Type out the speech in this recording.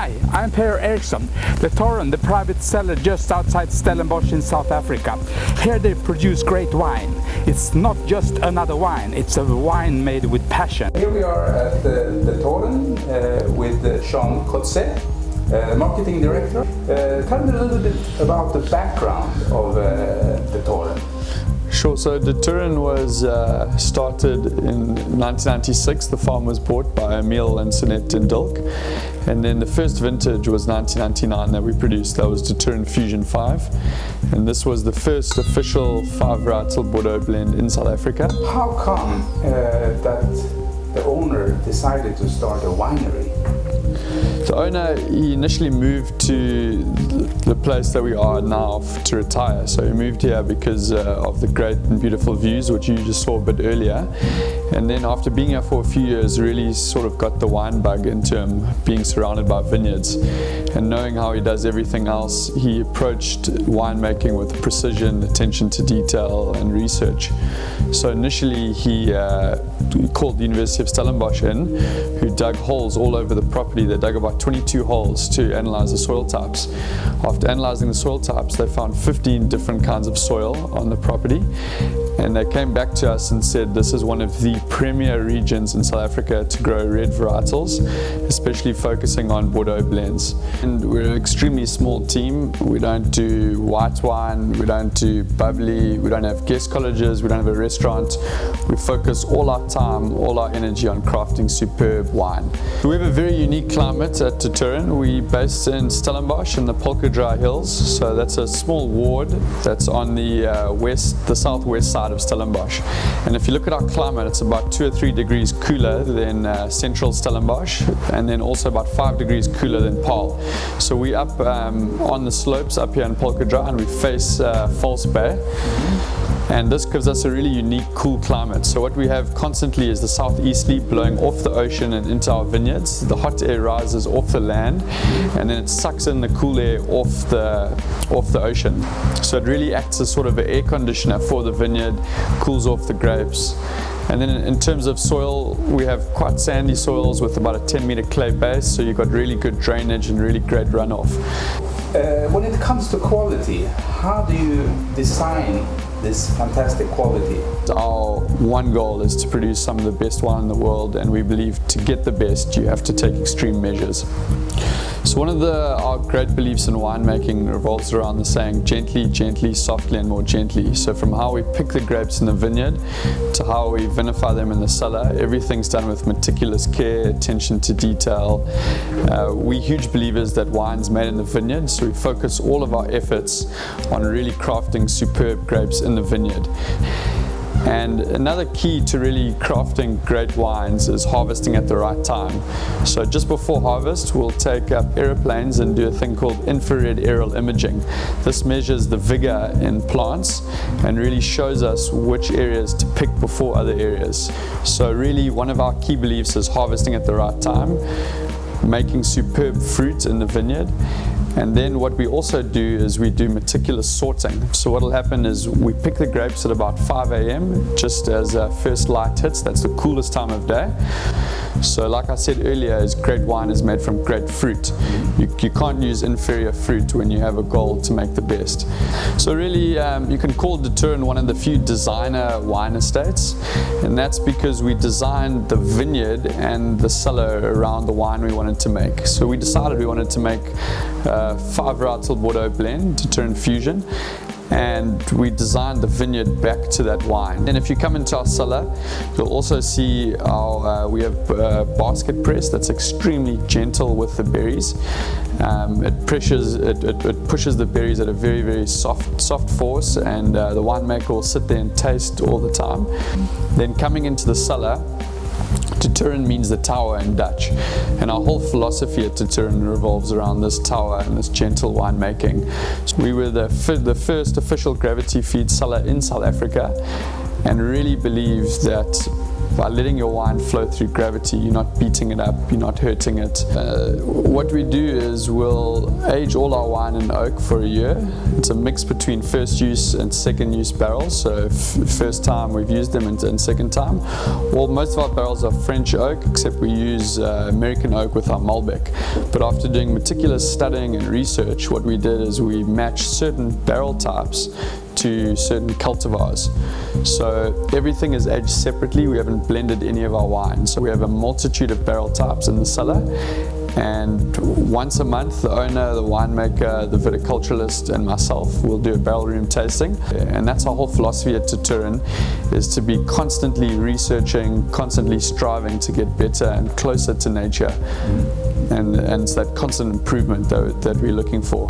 Hi, I'm Eriksson, the Toren, the Private Cellar just outside Stellenbosch in South Africa. Here they produce great wine. It's not just another wine, it's a wine made with passion. Here we are at the Toren with Sean Coetzee, marketing director. Tell me a little bit about the background of the Toren. Sure, so the Toren was started in 1996. The farm was bought by Emil and Sonette Den Dulk, and then the first vintage was 1999 that we produced. That was the Toren Fusion 5, and this was the first official 5-varietal Bordeaux blend in South Africa. How come that the owner decided to start a winery? The owner, he initially moved to the place that we are now to retire. So he moved here because of the great and beautiful views, which you just saw a bit earlier. And then after being here for a few years, really sort of got the wine bug into him, being surrounded by vineyards. And knowing how he does everything else, he approached winemaking with precision, attention to detail and research. So initially he called the University of Stellenbosch in, who dug holes all over the property. They dug about 22 holes to analyze the soil types. After analyzing the soil types, they found 15 different kinds of soil on the property, and they came back to us and said this is one of the premier regions in South Africa to grow red varietals, especially focusing on Bordeaux blends. And we're an extremely small team. We don't do white wine, we don't do bubbly, we don't have guest colleges, we don't have a restaurant. We focus all our time, all our energy on crafting superb wine. We have a very unique climate at the Toren. We're based in Stellenbosch in the Dry Hills, so that's a small ward that's on the southwest side of Stellenbosch. And if you look at our climate, it's about 2 or 3 degrees cooler than central Stellenbosch, and then also about 5 degrees cooler than Paarl. So we're up on the slopes up here in Dry, and we face False Bay. And this gives us a really unique, cool climate. So what we have constantly is the southeasterly blowing off the ocean and into our vineyards. The hot air rises off the land, and then it sucks in the cool air off the ocean. So it really acts as sort of an air conditioner for the vineyard, cools off the grapes. And then in terms of soil, we have quite sandy soils with about a 10-meter clay base, so you've got really good drainage and really great runoff. When it comes to quality, how do you design this fantastic quality? Our one goal is to produce some of the best wine in the world, and we believe to get the best you have to take extreme measures. So one of our great beliefs in winemaking revolves around the saying gently, gently, softly and more gently. So from how we pick the grapes in the vineyard to how we vinify them in the cellar, everything's done with meticulous care, attention to detail. We're huge believers that wine's made in the vineyard, so we focus all of our efforts on really crafting superb grapes in the vineyard. And another key to really crafting great wines is harvesting at the right time. So just before harvest, we'll take up aeroplanes and do a thing called infrared aerial imaging. This measures the vigor in plants and really shows us which areas to pick before other areas. So really one of our key beliefs is harvesting at the right time, making superb fruit in the vineyard. And then what we also do is we do meticulous sorting. So what will happen is we pick the grapes at about 5 a.m. just as first light hits. That's the coolest time of day. So like I said earlier, great wine is made from great fruit. You can't use inferior fruit when you have a goal to make the best. So really you can call the Toren one of the few designer wine estates, and that's because we designed the vineyard and the cellar around the wine we wanted to make. So we decided we wanted to make a 5-varietal Bordeaux blend, Toren Fusion, and we designed the vineyard back to that wine. And if you come into our cellar, you'll also see we have basket press that's extremely gentle with the berries. It pushes the berries at a very, very soft force, and the winemaker will sit there and taste all the time. Then coming into the cellar, Toren means the tower in Dutch, and our whole philosophy at Toren revolves around this tower and this gentle winemaking. So we were the first official gravity feed cellar in South Africa, and really believe that by letting your wine flow through gravity. You're not beating it up, you're not hurting it. What we do is we'll age all our wine in oak for a year. It's a mix between first use and second use barrels. So first time we've used them and second time. Well, most of our barrels are French oak, except we use American oak with our Malbec. But after doing meticulous studying and research, what we did is we matched certain barrel types to certain cultivars. So everything is aged separately. We haven't blended any of our wines. So we have a multitude of barrel types in the cellar. And once a month, the owner, the winemaker, the viticulturalist, and myself will do a barrel room tasting. And that's our whole philosophy at Toren, is to be constantly researching, constantly striving to get better and closer to nature. And it's that constant improvement that we're looking for.